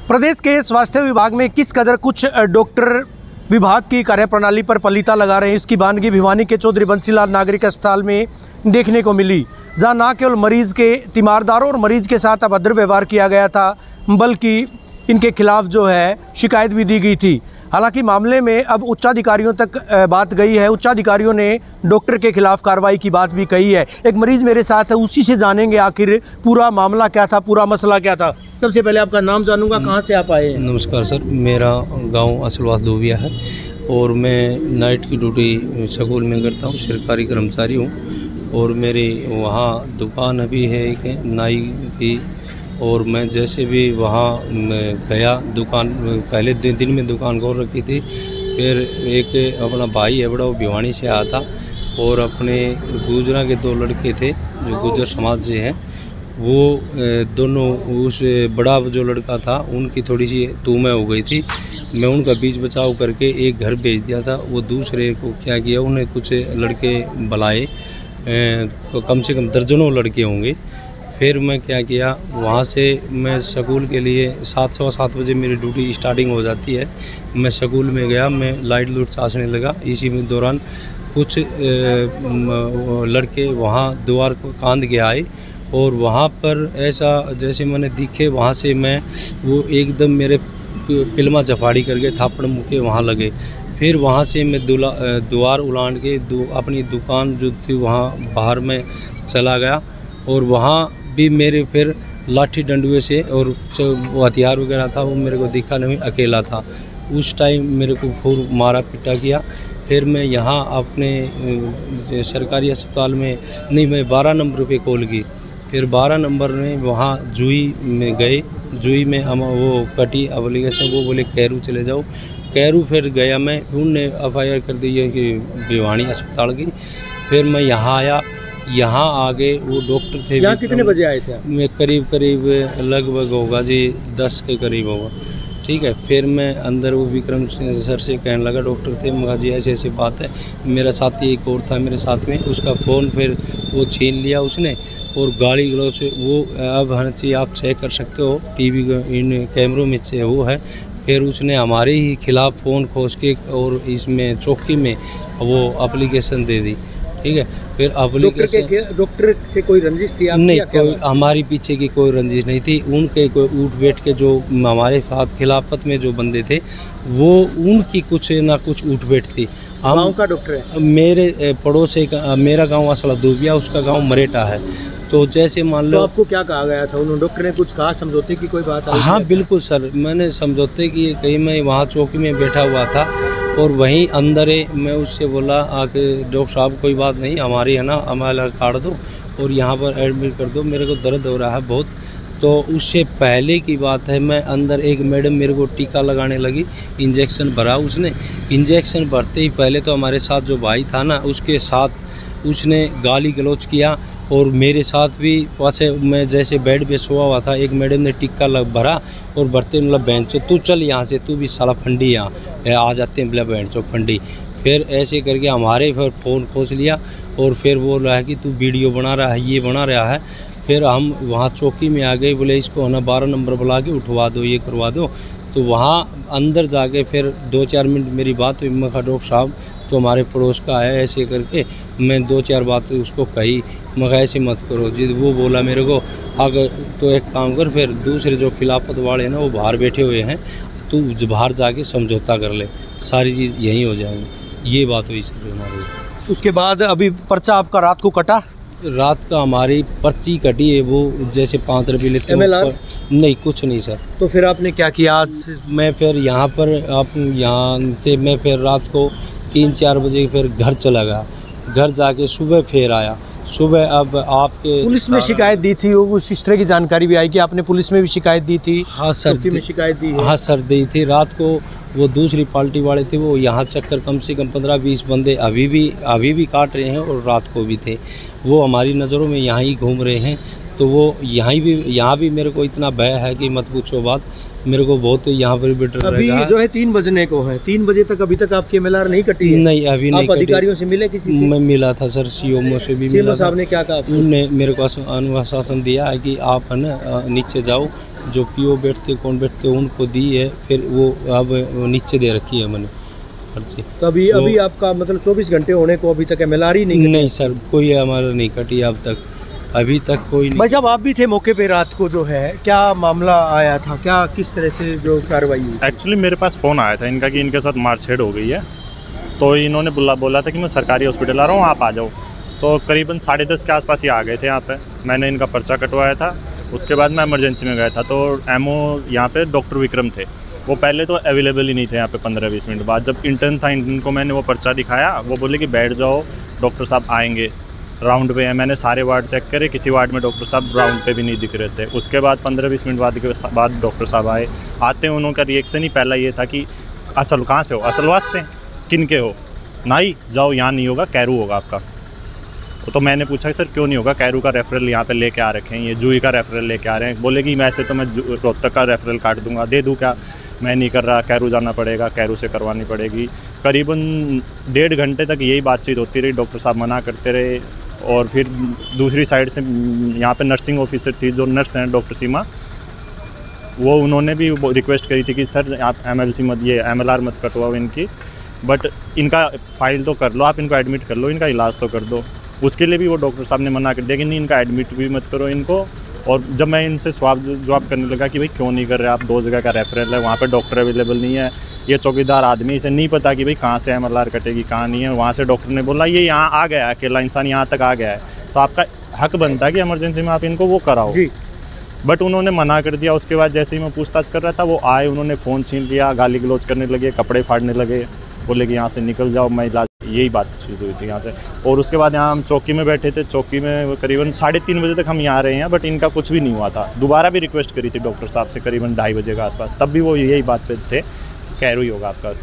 प्रदेश के स्वास्थ्य विभाग में किस कदर कुछ डॉक्टर विभाग की कार्यप्रणाली पर पलीता लगा रहे हैं, इसकी वानगी भिवानी के चौधरी बंसीलाल नागरिक अस्पताल में देखने को मिली, जहां न केवल मरीज के तीमारदारों और मरीज के साथ अभद्र व्यवहार किया गया था, बल्कि इनके खिलाफ जो है शिकायत भी दी गई थी। हालांकि मामले में अब उच्चाधिकारियों तक बात गई है। उच्चाधिकारियों ने डॉक्टर के खिलाफ कार्रवाई की बात भी कही है। एक मरीज मेरे साथ है, उसी से जानेंगे आखिर पूरा मामला क्या था, पूरा मसला क्या था। सबसे पहले आपका नाम जानूंगा, कहाँ से आप आए हैं? नमस्कार सर, मेरा गांव असलवास धोबिया है और मैं नाइट की ड्यूटी स्कूल में करता हूँ, सरकारी कर्मचारी हूँ और मेरी वहाँ दुकान अभी है एक नाई की। और मैं जैसे भी वहाँ गया, दुकान पहले दिन में दुकान खोल रखी थी, फिर एक अपना भाई है बड़ा, वो भिवानी से आया था और अपने गुजरा के दो लड़के थे जो गुजर समाज से हैं, वो दोनों, उस बड़ा जो लड़का था उनकी थोड़ी सी तूमय हो गई थी। मैं उनका बीच बचाव करके एक घर भेज दिया था। वो दूसरे को क्या किया, उन्हें कुछ लड़के बुलाए, कम से कम दर्जनों लड़के होंगे। फिर मैं क्या किया, वहाँ से मैं स्कूल के लिए 7-7:15 बजे मेरी ड्यूटी स्टार्टिंग हो जाती है। मैं स्कूल में गया, मैं लाइट लूट चाचने लगा। इसी में दौरान कुछ लड़के वहाँ द्वार को कांद के आए और वहाँ पर ऐसा जैसे मैंने दिखे, वहाँ से मैं वो एकदम मेरे पिलमा चपाड़ी करके थापड़ मुके वहाँ लगे। फिर वहाँ से मैं द्वार उलान के अपनी दुकान जो थी वहाँ बाहर में चला गया और वहाँ भी मेरे फिर लाठी डंडुए से और वो हथियार वगैरह था, वो मेरे को दिखा नहीं, अकेला था। उस टाइम मेरे को खूब मारा पीटा किया। फिर मैं यहाँ अपने सरकारी अस्पताल में नहीं, मैं 12 नंबर पे कॉल की। फिर 12 नंबर में वहाँ जुई में गए, जुई में हम वो कटी एप्लीकेशन, वो बोले कैरू चले जाओ। कैरू फिर गया मैं, उनने FIR कर दी है कि भिवानी अस्पताल की। फिर मैं यहाँ आया, यहाँ आगे वो डॉक्टर थे। यहाँ कितने बजे आए थे आप? मैं करीब लगभग होगा जी 10 के करीब होगा, ठीक है। फिर मैं अंदर वो विक्रम सर से कहने लगा, डॉक्टर थे, मगा जी ऐसे ऐसी बात है। मेरा साथी एक और था मेरे साथ में, उसका फ़ोन फिर वो छीन लिया उसने और गाली गलौज वो अब हर चीज़ आप चेक कर सकते हो, TV इन कैमरों में से वो है। फिर उसने हमारे ही खिलाफ़ फ़ोन खोज के और इसमें चौकी में वो एप्लीकेशन दे दी, ठीक है। फिर डॉक्टर से कोई रंजिश थी आपकी? नहीं, कोई हमारी पीछे की कोई रंजिश नहीं थी। उनके कोई उठ बैठ के जो हमारे साथ खिलाफत में जो बंदे थे, वो उनकी कुछ ना कुछ उठ बैठ थी। हम गाँव का डॉक्टर है? मेरे पड़ोसी का, मेरा गांव असला धोबिया, उसका गांव मरेटा है। तो जैसे मान लो, तो आपको क्या कहा गया था? उन्होंने, डॉक्टर ने कुछ कहा, समझौते की कोई बात आई? हाँ बिल्कुल सर, मैंने समझौते की कहीं, मैं वहाँ चौकी में बैठा हुआ था और वहीं अंदर मैं उससे बोला आके, डॉक्टर साहब कोई बात नहीं, हमारी है ना, हमारा काट दो और यहाँ पर एडमिट कर दो, मेरे को दर्द हो रहा है बहुत। तो उससे पहले की बात है, मैं अंदर एक मैडम मेरे को टीका लगाने लगी, इंजेक्शन भरा उसने। इंजेक्शन भरते ही पहले तो हमारे साथ जो भाई था ना, उसके साथ उसने गाली गलौज किया और मेरे साथ भी पाछे, मैं जैसे बेड पे सोया हुआ था, एक मैडम ने टिक्का भरा और भरते मतलब बेंच, तू चल यहाँ से, तू भी साला फंडी यहाँ आ जाते हैं, बोला बेंच फंडी। फिर ऐसे करके हमारे फिर फ़ोन खोज लिया और फिर बोल रहा है कि तू वीडियो बना रहा है, ये बना रहा है। फिर हम वहाँ चौकी में आ गए, बोले इसको है ना 12 नंबर बुला के उठवा दो, ये करवा दो। तो वहाँ अंदर जाके फिर 2-4 मिनट मेरी बात हुई। मैं कहा डॉक्टर साहब तो हमारे पड़ोस का है, ऐसे करके मैं 2-4 बात उसको कही। मैं कहा ऐसे मत करो जी। वो बोला मेरे को, अगर तो एक काम कर, फिर दूसरे जो खिलाफत वाले हैं ना, वो बाहर बैठे हुए हैं, तू बाहर जाके समझौता कर ले, सारी चीज़ यहीं हो जाएंगी। ये बात हुई सर हमारी। उसके बाद अभी पर्चा आपका रात को कटा? रात का हमारी पर्ची कटी है, वो जैसे 5 रुपये लेते हैं। नहीं, कुछ नहीं सर। तो फिर आपने क्या किया आज? मैं फिर यहाँ पर यहाँ से मैं फिर रात को 3-4 बजे फिर घर चला गया। घर जाके सुबह फिर आया। सुबह अब आपके पुलिस में शिकायत दी थी, उस इस तरह की जानकारी भी आई कि आपने पुलिस में भी शिकायत दी थी? हाँ सर, में शिकायत दी है? हाँ सर, दी थी। रात को वो दूसरी पार्टी वाले थे, वो यहाँ चक्कर कम से कम 15-20 बंदे अभी भी काट रहे हैं और रात को भी थे। वो हमारी नज़रों में यहाँ ही घूम रहे हैं। तो वो यहाँ भी मेरे को इतना भय है कि मत पूछो बात। मेरे को बहुत यहाँ पर भी डर अभी रहेगा। जो है 3 बजने को है, 3 बजे तक अभी तक आपकी MLR नहीं कटी है? नहीं, अभी नहीं आप अधिकारियों से मिले किसी से? मैं मिला था सर, सीएमओ से भी मिला सीएमओ था। साहब ने क्या कहा आपको? उनने मेरे को अनुशासन दिया है कि आप है ना नीचे जाओ, जो पीओ बैठते कौन बैठते उनको दी है, फिर वो अब नीचे दे रखी है मैंने पर्ची। तो अभी आपका मतलब 24 घंटे होने को अभी तक MLR ही नहीं कटी? नहीं सर, कोई हमारा नहीं कटी अब तक, अभी तक कोई नहीं। भाई साहब, आप भी थे मौके पे रात को, जो है क्या मामला आया था, क्या किस तरह से जो कार्रवाई हुई? एक्चुअली मेरे पास फ़ोन आया था इनका कि इनके साथ मारछेड़ हो गई है, तो इन्होंने बोला था कि मैं सरकारी हॉस्पिटल आ रहा हूँ, आप आ जाओ। तो करीबन 10:30 के आसपास ही आ गए थे यहाँ पे। मैंने इनका पर्चा कटवाया था, उसके बाद मैं इमरजेंसी में गया था। तो एमओ यहाँ पे डॉक्टर विक्रम थे, वो पहले तो अवेलेबल ही नहीं थे यहाँ पे। 15-20 मिनट बाद जब इंटर्न था, इनको मैंने वो पर्चा दिखाया, वो बोले कि बैठ जाओ, डॉक्टर साहब आएंगे, राउंड पे है। मैंने सारे वार्ड चेक करे, किसी वार्ड में डॉक्टर साहब राउंड पे भी नहीं दिख रहे थे। उसके बाद 15-20 मिनट बाद डॉक्टर साहब आए। आते हैं उनका रिएक्शन ही पहला ये था कि असल कहाँ से हो? असलवाद से। किन के हो? नहीं, जाओ, यहाँ नहीं होगा, कैरू होगा आपका। तो मैंने पूछा कि सर क्यों नहीं होगा? कैरू का रेफरल यहाँ पे लेके आ रखे हैं, ये जूही का रेफरल लेके आ रहे हैं। बोले कि वैसे तो मैं रोहतक का रेफरल काट दूंगा, दे दूँ क्या? मैं नहीं कर रहा, कैरू जाना पड़ेगा, कैरू से करवानी पड़ेगी। करीबन 1.5 घंटे तक यही बातचीत होती रही, डॉक्टर साहब मना करते रहे। और फिर दूसरी साइड से यहाँ पे नर्सिंग ऑफिसर थी, जो नर्स हैं डॉक्टर सीमा, वो उन्होंने भी रिक्वेस्ट करी थी कि सर आप MLR मत कटवाओ इनकी, बट इनका फाइल तो कर लो, आप इनको एडमिट कर लो, इनका इलाज तो कर दो। उसके लिए भी वो डॉक्टर साहब ने मना कर दिया कि नहीं, इनका एडमिट भी मत करो इनको। और जब मैं इनसे जवाब करने लगा कि भाई क्यों नहीं कर रहे आप, 2 जगह का रेफरल है, वहाँ पे डॉक्टर अवेलेबल नहीं है, ये चौकीदार आदमी, इसे नहीं पता कि भाई कहाँ से MLR कटेगी कहाँ नहीं है। वहाँ से डॉक्टर ने बोला ये यहाँ आ गया है, अकेला इंसान यहाँ तक आ गया है, तो आपका हक बनता है कि इमरजेंसी में आप इनको वो कराओ जी। बट उन्होंने मना कर दिया। उसके बाद जैसे ही मैं पूछताछ कर रहा था, वो आए, उन्होंने फ़ोन छीन लिया, गाली गलौज करने लगे, कपड़े फाड़ने लगे, बोले कि यहाँ से निकल जाओ, मैं इलाज। यही बात चीज़ हुई थी यहाँ से। और उसके बाद यहाँ हम चौकी में बैठे थे, चौकी में करीबन 3:30 बजे तक हम यहाँ रहे हैं, बट इनका कुछ भी नहीं हुआ था। दोबारा भी रिक्वेस्ट करी थी डॉक्टर साहब से करीबन 2:30 बजे के आसपास, तब भी वो यही बात पे थे, कैरू ही होगा आपका।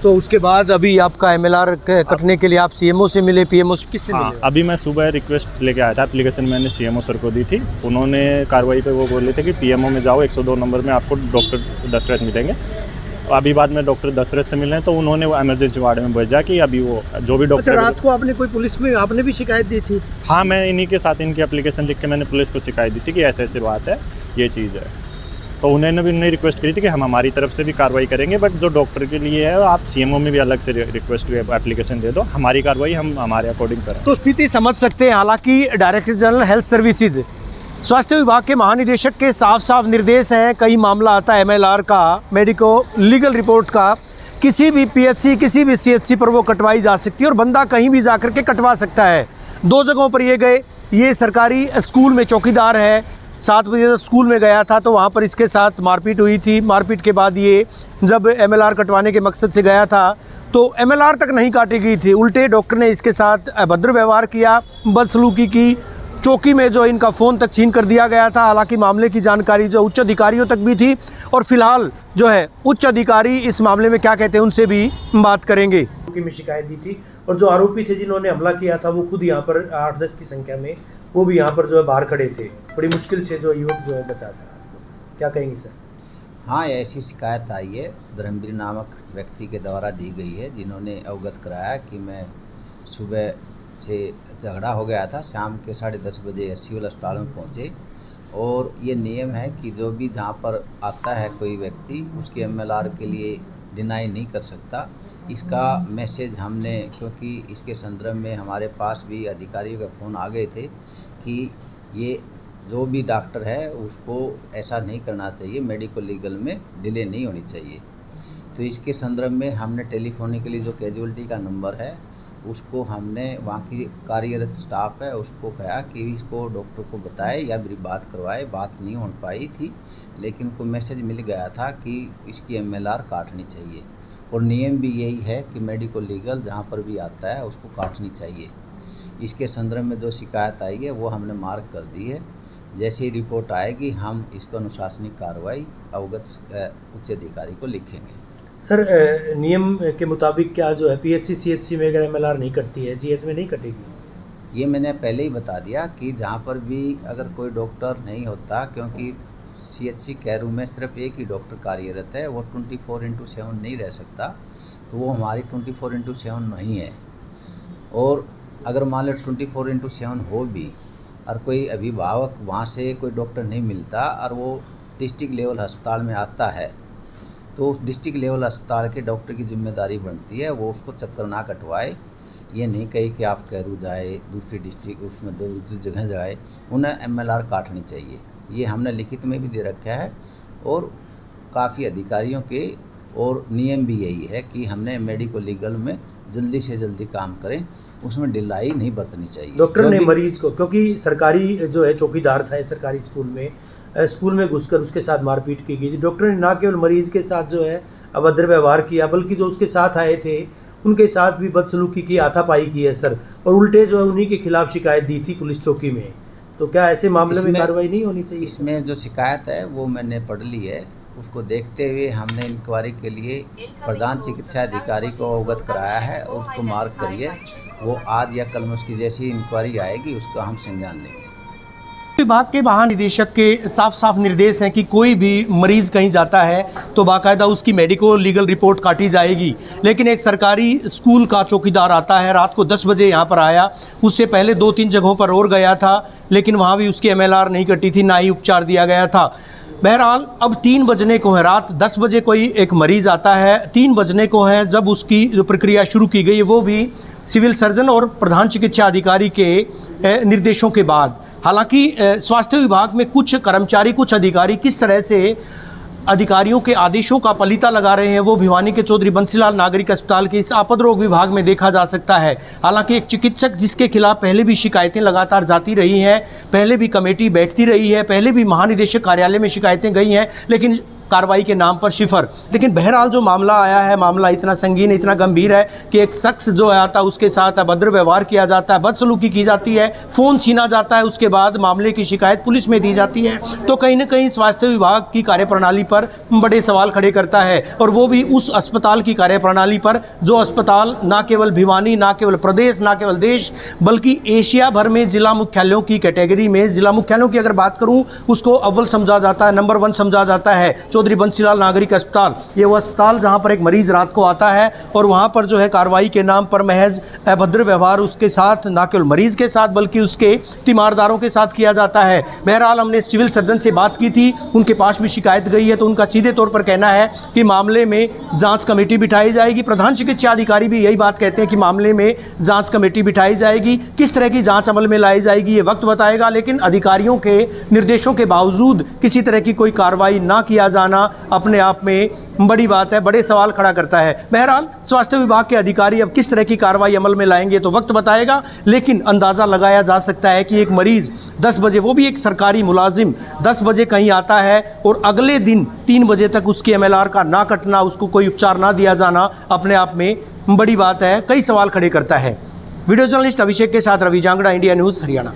तो उसके बाद अभी आपका MLR कटने के लिए आप CMO से मिले, PMO से, किससे मिले? अभी मैं सुबह रिक्वेस्ट लेके आया था, एप्लीकेशन मैंने CMO सर को दी थी। उन्होंने कार्रवाई पे वो बोले थे कि PMO में जाओ, 102 नंबर में आपको डॉक्टर दशरथ मिलेंगे। अभी बाद में डॉक्टर दशरथ से मिले, तो उन्होंने वो इमरजेंसी वार्ड में भेजा कि अभी वो जो भी डॉक्टर। अच्छा, रात को आपने कोई पुलिस में आपने भी शिकायत दी थी? हाँ, मैं इन्हीं के साथ इनकी एप्लीकेशन लिख के मैंने पुलिस को शिकायत दी थी कि ऐसे बात है, ये चीज़ है। तो उन्होंने भी उन्हें रिक्वेस्ट करी थी कि हम हमारी तरफ से भी कार्रवाई करेंगे, बट जो डॉक्टर के लिए है आप CMO में भी अलग से रिक्वेस्ट एप्लीकेशन दे दो, हमारी कार्रवाई हम हमारे अकॉर्डिंग करें। तो स्थिति समझ सकते हैं। हालांकि डायरेक्टर जनरल हेल्थ सर्विसेज, स्वास्थ्य विभाग के महानिदेशक के साफ साफ निर्देश हैं। कई मामला आता है MLR का, मेडिको लीगल रिपोर्ट का, किसी भी PHC किसी भी CHC पर वो कटवाई जा सकती है और बंदा कहीं भी जाकर के कटवा सकता है। 2 जगहों पर ये गए, ये सरकारी स्कूल में चौकीदार है, 7 बजे जब स्कूल में गया था तो वहाँ पर इसके साथ मारपीट हुई थी। मारपीट के बाद ये जब MLR कटवाने के मकसद से गया था तो MLR तक नहीं काटी गई थी, उल्टे डॉक्टर ने इसके साथ अभद्र व्यवहार किया, बदसलूकी की। चौकी में जो इनका फ़ोन तक छीन कर दिया गया था। हालांकि मामले की जानकारी जो उच्च अधिकारियों तक भी थी और फिलहाल जो है उच्च अधिकारी इस मामले में क्या कहते हैं उनसे भी बात करेंगे। चौकी में शिकायत दी थी और जो आरोपी थे जिन्होंने हमला किया था वो खुद यहाँ पर 8-10 की संख्या में वो भी यहाँ पर जो है बाहर खड़े थे। बड़ी मुश्किल से जो युवक जो है बचा था। क्या कहेंगे सर? हाँ, ऐसी शिकायत आई है, धर्मवीर नामक व्यक्ति के द्वारा दी गई है, जिन्होंने अवगत कराया कि मैं सुबह से झगड़ा हो गया था, शाम के 10:30 बजे सिविल अस्पताल में पहुँचे। और ये नियम है कि जो भी जहाँ पर आता है कोई व्यक्ति, उसकी MLR के लिए डिनाई नहीं कर सकता। इसका मैसेज हमने, क्योंकि इसके संदर्भ में हमारे पास भी अधिकारियों के फ़ोन आ गए थे कि ये जो भी डॉक्टर है उसको ऐसा नहीं करना चाहिए, मेडिको लीगल में डिले नहीं होनी चाहिए। तो इसके संदर्भ में हमने टेलीफोनिकली जो कैजुअलिटी का नंबर है उसको हमने, वहाँ की कार्यरत स्टाफ है उसको कहा कि इसको डॉक्टर को बताए या मेरी बात करवाए। बात नहीं हो पाई थी, लेकिन को मैसेज मिल गया था कि इसकी MLR काटनी चाहिए। और नियम भी यही है कि मेडिको लीगल जहाँ पर भी आता है उसको काटनी चाहिए। इसके संदर्भ में जो शिकायत आई है वो हमने मार्क कर दी है। जैसे ही रिपोर्ट आएगी हम इसको अनुशासनिक कार्रवाई अवगत उच्च अधिकारी को लिखेंगे। सर, नियम के मुताबिक क्या जो है PHC CHC में अगर MLR नहीं कटती है, GH में नहीं कटेगी? ये मैंने पहले ही बता दिया कि जहाँ पर भी अगर कोई डॉक्टर नहीं होता, क्योंकि CHC कैरू में सिर्फ एक ही डॉक्टर कार्यरत है, वो 24/7 नहीं रह सकता, तो वो हमारी 24/7 नहीं है। और अगर मान लो 24/7 हो भी और कोई अभिभावक वहाँ से कोई डॉक्टर नहीं मिलता और वो डिस्ट्रिक्ट लेवल अस्पताल में आता है, तो उस डिस्ट्रिक्ट लेवल अस्पताल के डॉक्टर की जिम्मेदारी बनती है वो उसको चक्कर ना कटवाए। ये नहीं कही कि आप कैरू जाए, दूसरी डिस्ट्रिक्ट उसमें दूसरी जगह जाए, उन्हें MLR काटनी चाहिए। ये हमने लिखित में भी दे रखा है और काफ़ी अधिकारियों के और नियम भी यही है कि हमने मेडिको लीगल में जल्दी से जल्दी काम करें, उसमें ढिलाई नहीं बरतनी चाहिए। डॉक्टर ने मरीज को, क्योंकि सरकारी जो है चौकीदार था सरकारी स्कूल में घुसकर उसके साथ मारपीट की गई थी। डॉक्टर ने ना केवल मरीज के साथ जो है अभद्र व्यवहार किया, बल्कि जो उसके साथ आए थे उनके साथ भी बदसलूकी की, हाथापाई की है सर, और उल्टे जो है उन्हीं के खिलाफ शिकायत दी थी पुलिस चौकी में। तो क्या ऐसे मामले में कार्रवाई नहीं होनी चाहिए? इसमें जो शिकायत है वो मैंने पढ़ ली है, उसको देखते हुए हमने इंक्वायरी के लिए प्रधान चिकित्सा अधिकारी को अवगत कराया है और उसको मार्क करिए। वो आज या कल में उसकी जैसी इंक्वायरी आएगी उसका हम संज्ञान लेंगे। विभाग के महानिदेशक के साफ साफ निर्देश हैं कि कोई भी मरीज कहीं जाता है तो बाकायदा उसकी मेडिको लीगल रिपोर्ट काटी जाएगी। लेकिन एक सरकारी स्कूल का चौकीदार आता है, रात को 10 बजे यहाँ पर आया, उससे पहले 2-3 जगहों पर और गया था, लेकिन वहाँ भी उसकी MLR नहीं कटी थी, ना ही उपचार दिया गया था। बहरहाल अब 3 बजने को है, रात 10 बजे कोई एक मरीज़ आता है, 3 बजने को है जब उसकी जो प्रक्रिया शुरू की गई वो भी सिविल सर्जन और प्रधान चिकित्सा अधिकारी के निर्देशों के बाद। हालांकि स्वास्थ्य विभाग में कुछ कर्मचारी, कुछ अधिकारी किस तरह से अधिकारियों के आदेशों का पलीता लगा रहे हैं वो भिवानी के चौधरी बंसीलाल नागरिक अस्पताल के इस आपद रोग विभाग में देखा जा सकता है। हालांकि एक चिकित्सक जिसके खिलाफ पहले भी शिकायतें लगातार जाती रही हैं, पहले भी कमेटी बैठती रही है, पहले भी महानिदेशक कार्यालय में शिकायतें गई हैं, लेकिन कार्रवाई के नाम पर शिफर। लेकिन बहरहाल जो मामला आया है, मामला इतना संगीन, इतना गंभीर है कि एक शख्स जो आता है उसके साथ अभद्र व्यवहार किया जाता है, बदसलूकी की जाती है, फ़ोन छीना जाता है, उसके बाद मामले की शिकायत पुलिस में दी जाती है। तो कहीं ना कहीं स्वास्थ्य विभाग की कार्यप्रणाली पर बड़े सवाल खड़े करता है, और वो भी उस अस्पताल की कार्यप्रणाली पर जो अस्पताल ना केवल भिवानी, ना केवल प्रदेश, ना केवल देश, बल्कि एशिया भर में जिला मुख्यालयों की कैटेगरी में, जिला मुख्यालयों की अगर बात करूँ उसको अव्वल समझा जाता है, नंबर 1 समझा जाता है चौधरी बंसीलाल नागरिक अस्पताल। ये वो अस्पताल जहां पर एक मरीज रात को आता है और वहां पर जो है कार्रवाई के नाम पर महज अभद्र व्यवहार उसके साथ, ना केवल मरीज के साथ बल्कि उसके तीमारदारों के साथ किया जाता है। बहरहाल हमने सिविल सर्जन से बात की थी, उनके पास भी शिकायत गई है, तो उनका सीधे तौर पर कहना है कि मामले में जांच कमेटी बिठाई जाएगी। प्रधान चिकित्सा अधिकारी भी यही बात कहते हैं कि मामले में जांच कमेटी बिठाई जाएगी। किस तरह की जांच अमल में लाई जाएगी ये वक्त बताएगा, लेकिन अधिकारियों के निर्देशों के बावजूद किसी तरह की कोई कार्रवाई ना किया जाना अपने आप में बड़ी बात है, बड़े सवाल खड़ा करता है। बहरहाल स्वास्थ्य विभाग के अधिकारी अब किस तरह की कार्रवाई अमल में लाएंगे तो वक्त बताएगा, लेकिन अंदाज़ा लगाया जा सकता है कि एक मरीज़ 10 बजे, वो भी एक सरकारी मुलाजिम 10 बजे कहीं आता है और अगले दिन 3 बजे तक उसकी MLR का ना कटना, उसको कोई उपचार ना दिया जाना अपने आप में बड़ी बात है, कई सवाल खड़े करता है। वीडियो जर्नलिस्ट अभिषेक के साथ रवि जांगड़ा, इंडिया न्यूज़, हरियाणा।